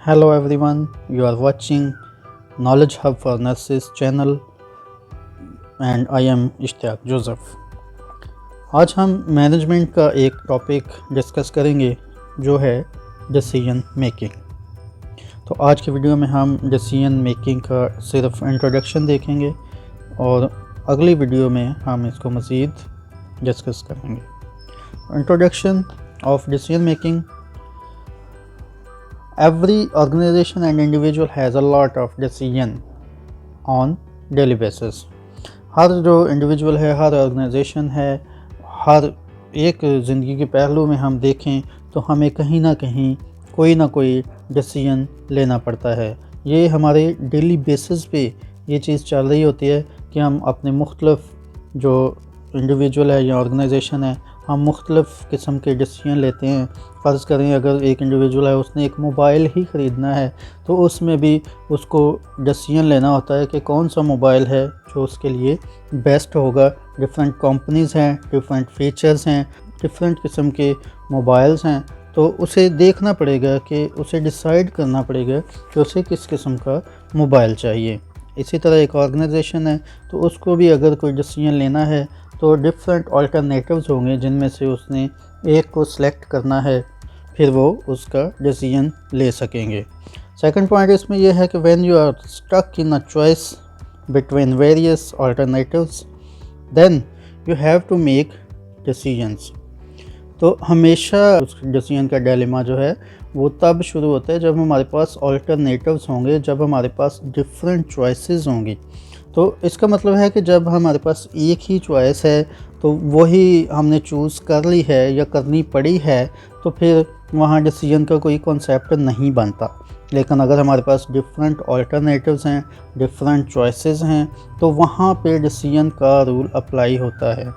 Hello everyone, you are watching Knowledge Hub for Nurses channel and I am Ishtiaq Joseph. आज हम management का एक topic discuss करेंगे जो है डिसीजन मेकिंग। तो आज की वीडियो में हम डिसीजन मेकिंग का सिर्फ इंट्रोडक्शन देखेंगे और अगली वीडियो में हम इसको मज़ीद डिस्कस करेंगे। Introduction of decision making. Every organization and individual has a lot of decision on daily basis। हर जो इंडिविजुअल है, हर ऑर्गेनाइजेशन है, हर एक ज़िंदगी के पहलू में हम देखें तो हमें कहीं ना कहीं कोई ना कोई डिसीजन लेना पड़ता है। ये हमारे डेली बेसिस पे ये चीज़ चल रही होती है कि हम अपने मुख्तलिफ जो इंडिविजुअल है या ऑर्गेनाइजेशन है, हम मुख्तलिफ़ किस्म के डिसीजन लेते हैं। फ़र्ज़ करें अगर एक इंडिविजुअल है, उसने एक मोबाइल ही ख़रीदना है तो उसमें भी उसको डिसीजन लेना होता है कि कौन सा मोबाइल है जो उसके लिए बेस्ट होगा। डिफरेंट कंपनीज़ हैं, डिफरेंट फ़ीचर्स हैं, डिफरेंट किस्म के मोबाइल्स हैं, तो उसे देखना पड़ेगा कि उसे डिसाइड करना पड़ेगा कि उसे किस किस्म का मोबाइल चाहिए। इसी तरह एक ऑर्गेनाइजेशन है तो उसको भी अगर कोई डिसीजन लेना है तो डिफरेंट अल्टरनेटिव्स होंगे जिनमें से उसने एक को सिलेक्ट करना है, फिर वो उसका डिसीजन ले सकेंगे। सेकंड पॉइंट इसमें यह है कि when you are stuck in a choice between various alternatives then you have to make decisions. तो हमेशा उस डिसीजन का डिलेमा जो है वो तब शुरू होता है जब हमारे पास अल्टरनेटिव्स होंगे, जब हमारे पास डिफरेंट चॉइसेस होंगी। तो इसका मतलब है कि जब हमारे पास एक ही चॉइस है तो वही हमने चूज़ कर ली है या करनी पड़ी है, तो फिर वहाँ डिसीजन का कोई कॉन्सेप्ट नहीं बनता। लेकिन अगर हमारे पास डिफरेंट अल्टरनेटिव्स हैं, डिफरेंट चॉइसेस हैं, तो वहाँ पे डिसीजन का रूल अप्लाई होता है।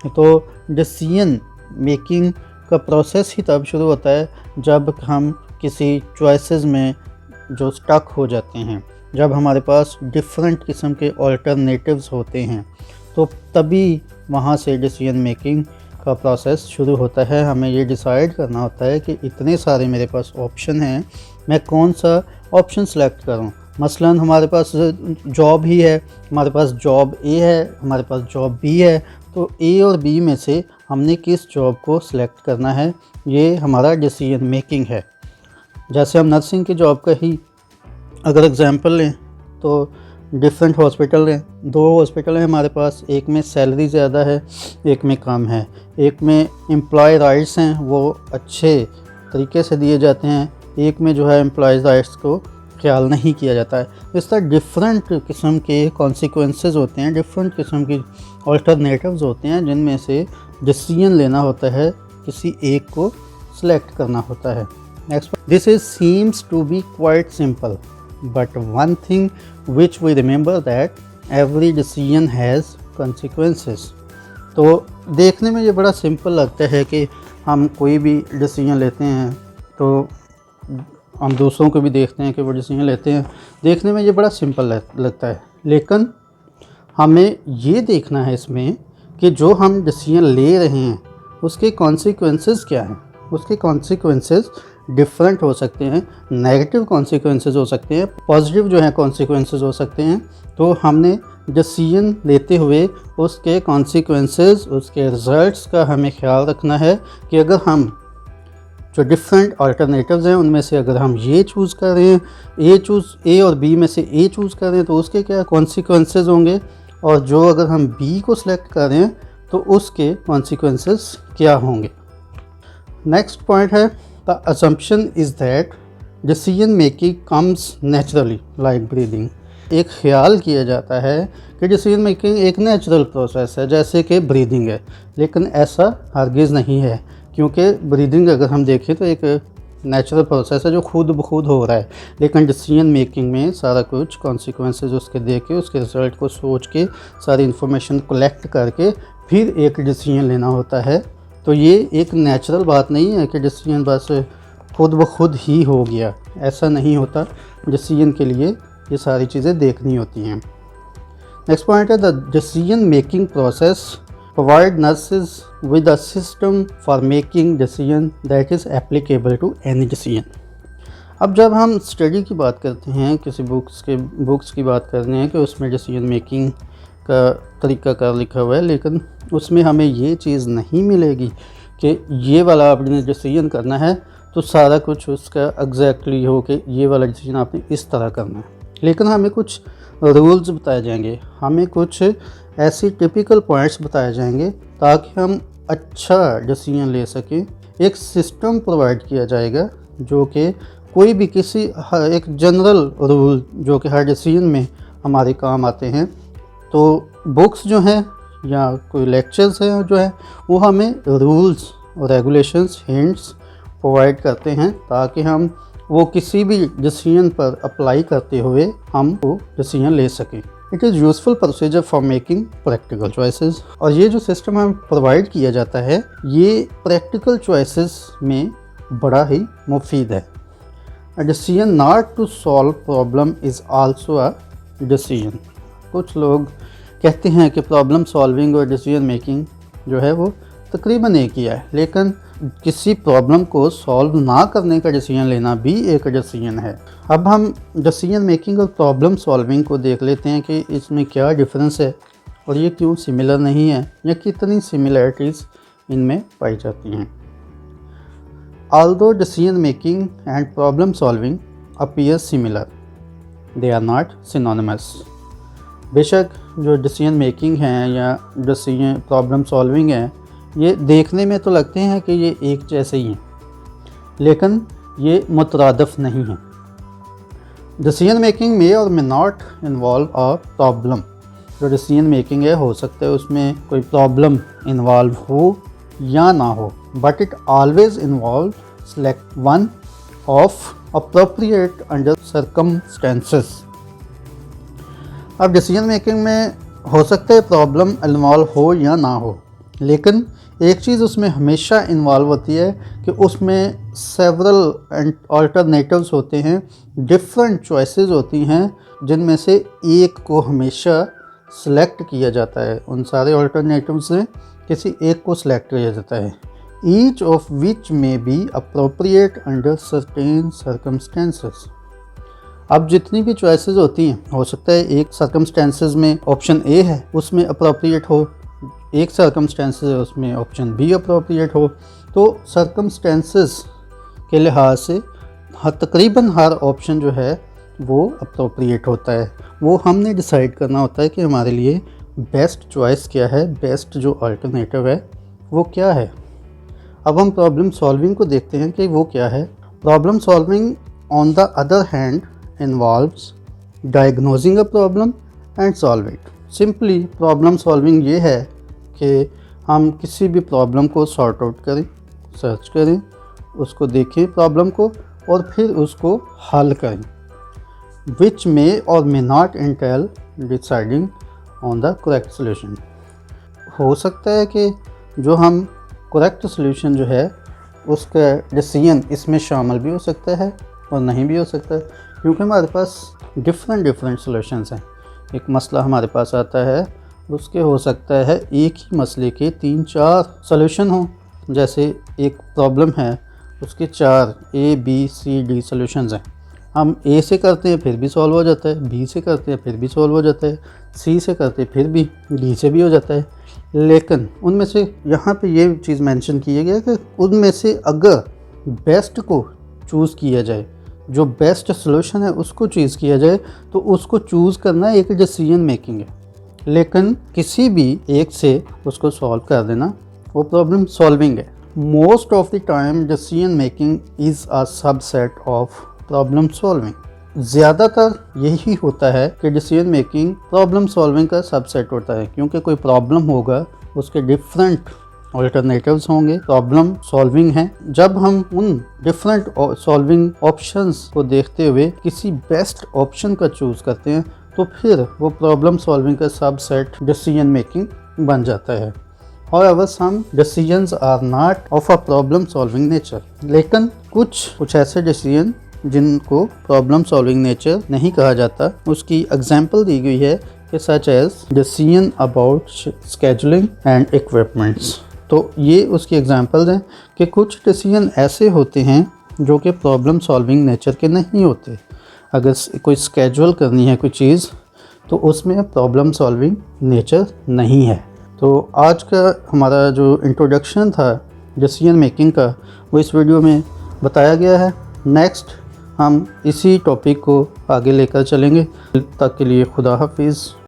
तो डिसीजन मेकिंग का प्रोसेस ही तब शुरू होता है जब हम किसी चॉइसेस में जो स्टक हो जाते हैं, जब हमारे पास डिफरेंट किस्म के अल्टरनेटिव्स होते हैं, तो तभी वहाँ से डिसीजन मेकिंग का प्रोसेस शुरू होता है। हमें ये डिसाइड करना होता है कि इतने सारे मेरे पास ऑप्शन हैं, मैं कौन सा ऑप्शन सेलेक्ट करूँ। मसलन हमारे पास जॉब ही है, हमारे पास जॉब ए है, हमारे पास जॉब बी है, तो ए और बी में से हमने किस जॉब को सिलेक्ट करना है, ये हमारा डिसीजन मेकिंग है। जैसे हम नर्सिंग की जॉब का ही अगर एग्ज़ाम्पल लें तो डिफरेंट हॉस्पिटल हैं, दो हॉस्पिटल हैं हमारे पास, एक में सैलरी ज़्यादा है, एक में कम है। एक में एम्प्लॉय राइट्स हैं वो अच्छे तरीके से दिए जाते हैं, एक में जो है एम्प्लॉयज़ राइट्स को ख्याल नहीं किया जाता है। इस तरह डिफरेंट किस्म के कॉन्सिक्वेंसेस होते हैं, डिफरेंट किस्म की अल्टरनेटिव्स होते हैं जिनमें से डिसीजन लेना होता है, किसी एक को सिलेक्ट करना होता है। Next, this is seems to be quite simple but one thing which we remember that every decision has consequences। तो देखने में ये बड़ा सिंपल लगता है कि हम कोई भी डिसीजन लेते हैं तो हम दूसरों को भी देखते हैं कि वो डिसीजन लेते हैं, देखने में ये बड़ा सिंपल लगता है, लेकिन हमें ये देखना है इसमें कि जो हम डिसीजन ले रहे हैं उसके कॉन्सिक्वेंसेस क्या हैं। उसके कॉन्सिक्वेंसेस डिफरेंट हो सकते हैं, नेगेटिव कॉन्सिक्वेंसेस हो सकते हैं, पॉजिटिव जो हैं कॉन्सिक्वेंसेस हो सकते हैं। तो हमने डिसीजन लेते हुए उसके कॉन्सिक्वेंसेस, उसके रिज़ल्ट्स का हमें ख्याल रखना है कि अगर हम जो डिफरेंट अल्टरनेटिव्स हैं उनमें से अगर हम ये चूज़ कर रहे हैं, ए और बी में से ए चूज़ कर रहे हैं तो उसके क्या कॉन्सिक्वेंसेस होंगे, और जो अगर हम बी को सिलेक्ट कर रहे हैं तो उसके कॉन्सिक्वेंसेस क्या होंगे। नेक्स्ट पॉइंट है the assumption is that decision making comes naturally like breathing। एक ख्याल किया जाता है कि डिसीजन मेकिंग एक नेचुरल प्रोसेस है जैसे कि ब्रीदिंग है, लेकिन ऐसा हरगिज़ नहीं है, क्योंकि ब्रीदिंग अगर हम देखें तो एक नेचुरल प्रोसेस है जो खुद ब खुद हो रहा है, लेकिन डिसीजन मेकिंग में सारा कुछ कॉन्सिक्वेंसेस उसके दे के, उसके रिज़ल्ट को सोच के, सारी इन्फॉर्मेशन कलेक्ट करके फिर एक डिसीजन लेना होता है। तो ये एक नेचुरल बात नहीं है कि डिसीजन बस खुद ब खुद ही हो गया, ऐसा नहीं होता। डिसीजन के लिए ये सारी चीज़ें देखनी होती हैं। नेक्स्ट पॉइंट है the decision making process provide nurses with a system for making decision that is applicable to any decision. अब जब हम स्टडी की बात करते हैं, किसी बुक्स की बात कर रहे हैं कि उसमें डिसीजन मेकिंग का तरीक़ाकार लिखा हुआ है, लेकिन उसमें हमें ये चीज़ नहीं मिलेगी कि ये वाला आपने डिसीजन करना है तो सारा कुछ उसका एग्जैक्टली हो कि ये वाला डिसीजन आपने इस तरह करना है। लेकिन हमें कुछ रूल्स बताए जाएंगे, हमें कुछ ऐसी टिपिकल पॉइंट्स बताए जाएंगे ताकि हम अच्छा डिसीजन ले सकें। एक सिस्टम प्रोवाइड किया जाएगा जो कि कोई भी किसी एक जनरल रूल जो कि हर डिसीजन में हमारे काम आते हैं। तो बुक्स जो हैं या कोई लेक्चर्स हैं जो है वो हमें रूल्स और रेगुलेशंस, हिंट्स प्रोवाइड करते हैं ताकि हम वो किसी भी डिसीजन पर अप्लाई करते हुए हम वो डिसीजन ले सकें। It is useful procedure for making practical choices. और ये जो सिस्टम हमें प्रोवाइड किया जाता है ये प्रैक्टिकल चॉइसेस में बड़ा ही मुफीद है। A decision not to solve problem is also a decision। कुछ लोग कहते हैं कि प्रॉब्लम सॉल्विंग और डिसीजन मेकिंग जो है वो तकरीबन एक ही है, लेकिन किसी प्रॉब्लम को सॉल्व ना करने का डिसीजन लेना भी एक डिसीजन है। अब हम डिसीजन मेकिंग और प्रॉब्लम सॉल्विंग को देख लेते हैं कि इसमें क्या डिफरेंस है और ये क्यों सिमिलर नहीं है या कितनी सिमिलरिटीज़ इनमें पाई जाती हैं। Although decision making and problem solving appear similar, they are not synonymous। बेशक जो डिसीजन मेकिंग है या डिसीजन प्रॉब्लम सॉल्विंग है ये देखने में तो लगते हैं कि ये एक जैसे ही हैं, लेकिन ये मुतरादिफ नहीं हैं। डिसीजन मेकिंग में और may not involve a problem. जो डिसीजन मेकिंग है हो सकता है उसमें कोई प्रॉब्लम इन्वॉल्व हो या ना हो, but it always involves select one of appropriate under circumstances। अब डिसीजन मेकिंग में हो सकता है प्रॉब्लम इन्वॉल्व हो या ना हो, लेकिन एक चीज़ उसमें हमेशा इन्वॉल्व होती है कि उसमें सेवरल अल्टरनेटिव्स होते हैं, डिफरेंट चॉइसेस होती हैं जिनमें से एक को हमेशा सेलेक्ट किया जाता है। उन सारे अल्टरनेटिव से किसी एक को सिलेक्ट किया जाता है। ईच ऑफ विच में be appropriate under certain circumstances. अब जितनी भी चॉइसेस होती हैं हो सकता है एक सर्कमस्टेंसेस में ऑप्शन ए है उसमें अप्रोप्रिएट हो, एक सर्कमस्टेंसेस है उसमें ऑप्शन बी अप्रोप्रिएट हो। तो सर्कमस्टेंसेस के लिहाज से तकरीबन हर ऑप्शन जो है वो अप्रोप्रिएट होता है। वो हमने डिसाइड करना होता है कि हमारे लिए बेस्ट चॉइस क्या है, बेस्ट जो अल्टरनेटिव है वो क्या है। अब हम प्रॉब्लम सॉल्विंग को देखते हैं कि वो क्या है। Problem solving on the other hand involves diagnosing a problem and solve it. Simply problem solving ये है कि हम किसी भी प्रॉब्लम को सॉर्ट आउट करें, सर्च करें, उसको देखें प्रॉब्लम को और फिर उसको हल करें। विच मे और may not entail deciding on the correct solution. हो सकता है कि जो हम करेक्ट सोल्यूशन जो है उसका डिसीजन इसमें शामिल भी हो सकता है और नहीं भी हो सकता है, क्योंकि हमारे पास डिफरेंट सोल्यूशंस हैं। एक मसला हमारे पास आता है उसके हो सकता है एक ही मसले के 3-4 सोल्यूशन हों। जैसे एक प्रॉब्लम है उसके 4 ABCD सोल्यूशंस हैं। हम ए से करते हैं फिर भी सॉल्व हो जाता है, बी से करते हैं फिर भी सॉल्व हो जाता है, सी से करते हैं फिर भी डी से भी हो जाता है। लेकिन उनमें से यहाँ पे ये चीज़ मेंशन की गया कि उनमें से अगर बेस्ट को चूज़ किया जाए, जो बेस्ट सोल्यूशन है उसको चूज़ किया जाए, तो उसको चूज़ करना एक डिसीजन मेकिंग है। लेकिन किसी भी एक से उसको सॉल्व कर देना वो प्रॉब्लम सॉल्विंग है। Most of the time decision making is a subset of problem solving. ज़्यादातर यही होता है कि डिसीजन मेकिंग प्रॉब्लम सॉल्विंग का सबसेट होता है, क्योंकि कोई प्रॉब्लम होगा उसके डिफरेंट अल्टरनेटिव्स होंगे, प्रॉब्लम सॉल्विंग है। जब हम उन डिफरेंट सॉल्विंग ऑप्शंस को देखते हुए किसी बेस्ट ऑप्शन का चूज़ करते हैं तो फिर वो प्रॉब्लम सॉल्विंग का सबसेट डिसीजन मेकिंग बन जाता है। However, some decisions are not of a problem solving nature। लेकिन कुछ ऐसे डिसीजन जिनको प्रॉब्लम सॉल्विंग नेचर नहीं कहा जाता, उसकी एग्जाम्पल दी गई है कि such as decision about scheduling and equipments. तो ये उसकी एग्जांपल्स हैं कि कुछ डिसीजन ऐसे होते हैं जो कि प्रॉब्लम सॉल्विंग नेचर के नहीं होते। अगर कोई स्केड्यूल करनी है कोई चीज़ तो उसमें प्रॉब्लम सॉल्विंग नेचर नहीं है। तो आज का हमारा जो इंट्रोडक्शन था डिसीजन मेकिंग का वो इस वीडियो में बताया गया है। नेक्स्ट हम इसी टॉपिक को आगे लेकर चलेंगे। तब तक के लिए खुदा हाफिज़।